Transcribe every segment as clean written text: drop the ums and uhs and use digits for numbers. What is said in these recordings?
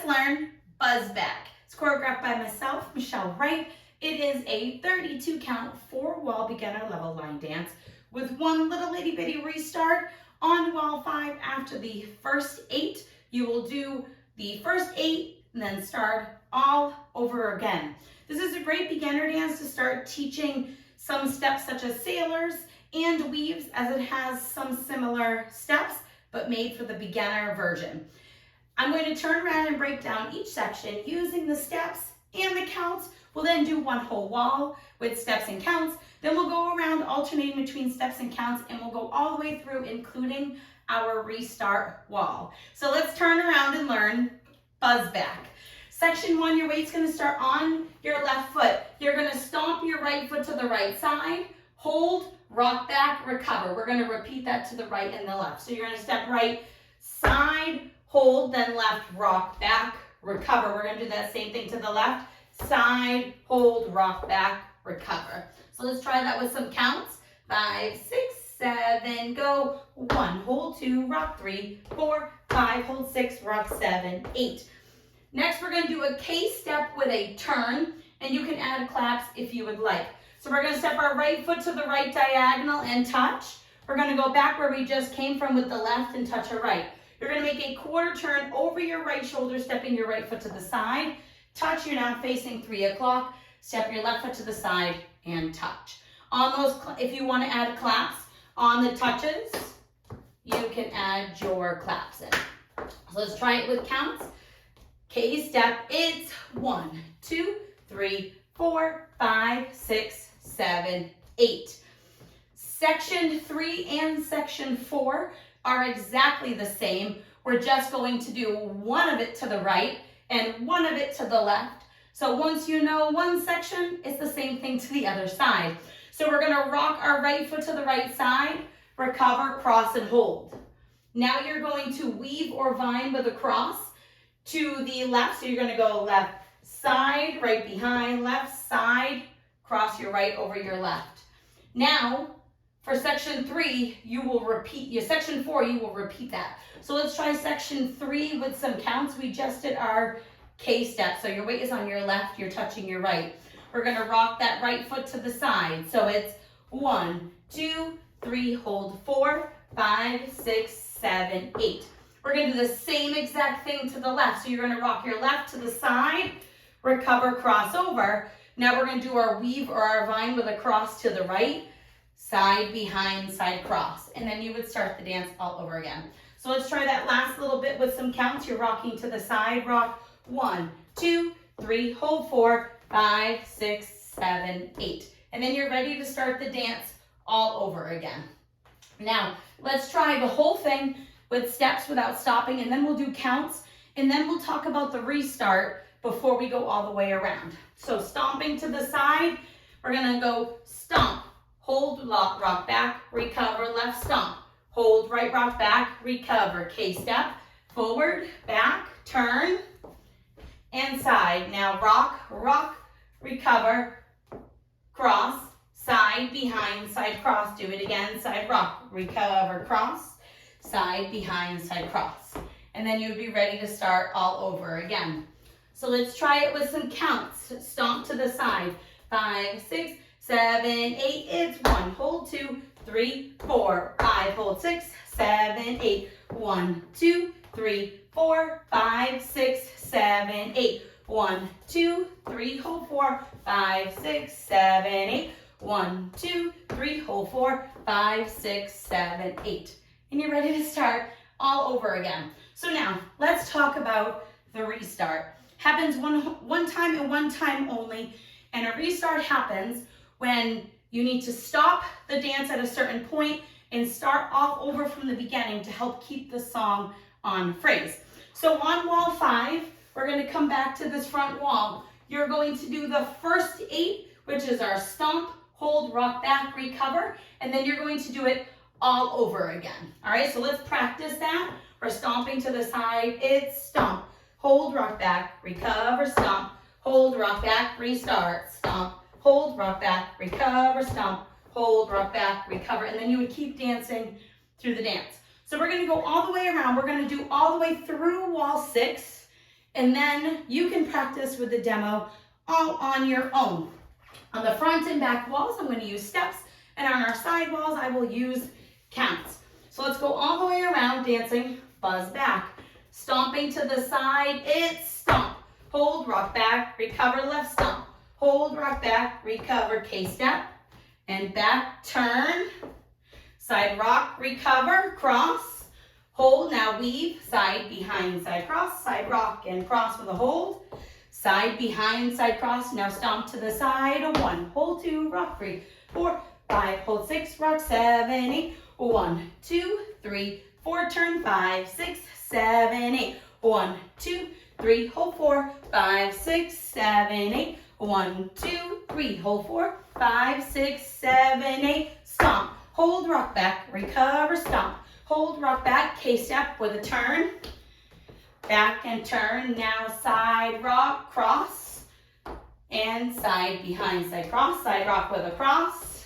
let's learn Buzz Back. It's choreographed by myself, Michelle Wright. It is a 32 count, 4-wall beginner level line dance with one little itty bitty restart on wall 5. After the first 8, you will do the first 8 and then start all over again. This is a great beginner dance to start teaching some steps such as sailors and weaves, as it has some similar steps but made for the beginner version. I'm going to turn around and break down each section using the steps and the counts. We'll then do one whole wall with steps and counts. Then we'll go around alternating between steps and counts, and we'll go all the way through, including our restart wall. So let's turn around and learn Buzz Back. Section 1, your weight's going to start on your left foot. You're going to stomp your right foot to the right side, hold, rock back, recover. We're going to repeat that to the right and the left. So you're going to step right, side, hold, then left, rock back, recover. We're going to do that same thing to the left, side, hold, rock back, recover. So let's try that with some counts. 5, 6, 7, go. 1, hold, 2, rock, 3, 4, 5, hold, 6, rock, 7, 8. Next, we're going to do a K-step with a turn, and you can add claps if you would like. So we're going to step our right foot to the right diagonal and touch. We're going to go back where we just came from with the left and touch our right. You're going to make a quarter turn over your right shoulder, stepping your right foot to the side. Touch, you're now facing 3 o'clock. Step your left foot to the side and touch. On those, if you want to add claps on the touches, you can add your claps in. So let's try it with counts. K-step, it's 1, 2, 3, 4, 5, 6, 7, 8. Section 3 and section 4 are exactly the same. We're just going to do one of it to the right and one of it to the left. So once you know one section, it's the same thing to the other side. So we're going to rock our right foot to the right side, recover, cross, and hold. Now you're going to weave or vine with a cross to the left. So you're going to go left side, right behind, left side, cross your right over your left. Now, for section 3, you will repeat, section 4, you will repeat that. So let's try section 3 with some counts. We just did our K-step. So your weight is on your left, you're touching your right. We're going to rock that right foot to the side. So it's 1, 2, 3, hold 4, 5, 6, 7, 8. We're going to do the same exact thing to the left. So you're going to rock your left to the side, recover, cross over. Now we're going to do our weave or our vine with a cross to the right, side, behind, side, cross. And then you would start the dance all over again. So let's try that last little bit with some counts. You're rocking to the side, rock 1, 2, 3, hold 4, 5, 6, 7, 8. And then you're ready to start the dance all over again. Now, let's try the whole thing with steps without stopping, and then we'll do counts, and then we'll talk about the restart before we go all the way around. So stomping to the side, we're gonna go stomp, hold, lock, rock back, recover, left stomp, hold, right, rock back, recover, K-step, forward, back, turn, and side. Now rock, rock, recover, cross, side, behind, side, cross. Do it again, side, rock, recover, cross, side, behind, side, cross. And then you'd be ready to start all over again. So let's try it with some counts. Stomp to the side. 5, 6, 7, 8. It's 1, hold 2, 3, 4, 5, hold 6, 7, 8. 1, 2, 3, 4, 5, 6, 7, 8. 1, 2, 3, hold 4, 5, 6, 7, 8. 1, 2, 3, hold 4, 5, 6, 7, 8. And you're ready to start all over again. So now let's talk about the restart. Happens one time and one time only, and a restart happens when you need to stop the dance at a certain point and start all over from the beginning to help keep the song on phrase. So on wall 5, we're going to come back to this front wall. You're going to do the first 8, which is our stomp, hold, rock back, recover, and then you're going to do it all over again. All right, so let's practice that. We're stomping to the side. It's stomp, hold, rock back, recover, stomp, hold, rock back, restart, stomp, hold, rock back, recover, stomp, hold, rock back, recover, and then you would keep dancing through the dance. So we're going to go all the way around. We're going to do all the way through wall 6, and then you can practice with the demo all on your own. On the front and back walls, I'm going to use steps, and on our side walls, I will use counts. So let's go all the way around dancing, buzz back. Stomping to the side, it's stomp. Hold, rock back, recover, left stomp. Hold, rock back, recover, K-step. And back, turn. Side rock, recover, cross. Hold, now weave, side, behind, side cross. Side rock and cross with a hold. Side, behind, side cross. Now stomp to the side. 1, hold 2, rock 3, 4, 5, hold 6, rock 7, 8. 1, 2, 3, 4, turn 5, 6, 7, 8. 1, 2, 3, hold 4, 5, 6, 7, 8. 1, 2, 3, hold 4, 5, 6, 7, 8. Stomp, hold, rock back, recover, stomp. Hold, rock back, K-step with a turn. Back and turn, now side rock, cross. And side, behind, side cross, side rock with a cross.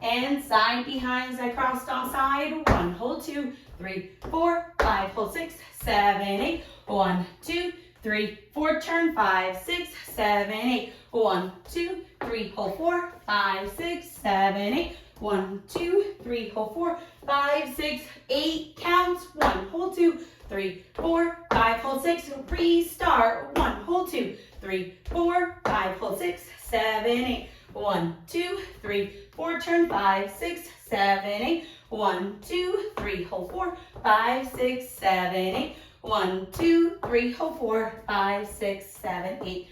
And side, behind, side cross, stomp side. 1, hold 2, 3, 4, 5, hold 6, 7, 8. 1, 2, 3, 4, turn 5, 6, 7, 8. 1, 2, 3, hold 4, 5, 6, 7, 8. 1, 2, 3, hold 4, 5, 6, 8. Counts. 1, hold 2, 3, 4, 5, hold 6. Restart. 1, hold 2, 3, 4, 5, hold 6, 7, 8. 1, 2, 3, 4, turn 5, 6, 7, 8. 1, 2, 3, hold 4, 5, 6, 7, 8. 1, 2, 3, hold 4, 5, 6, 7, 8.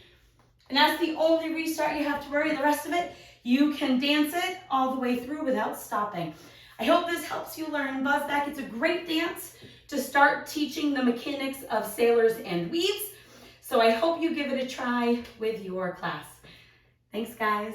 And that's the only restart you have to worry. The rest of it, you can dance it all the way through without stopping. I hope this helps you learn buzz back. It's a great dance to start teaching the mechanics of sailors and weaves. So I hope you give it a try with your class. Thanks, guys.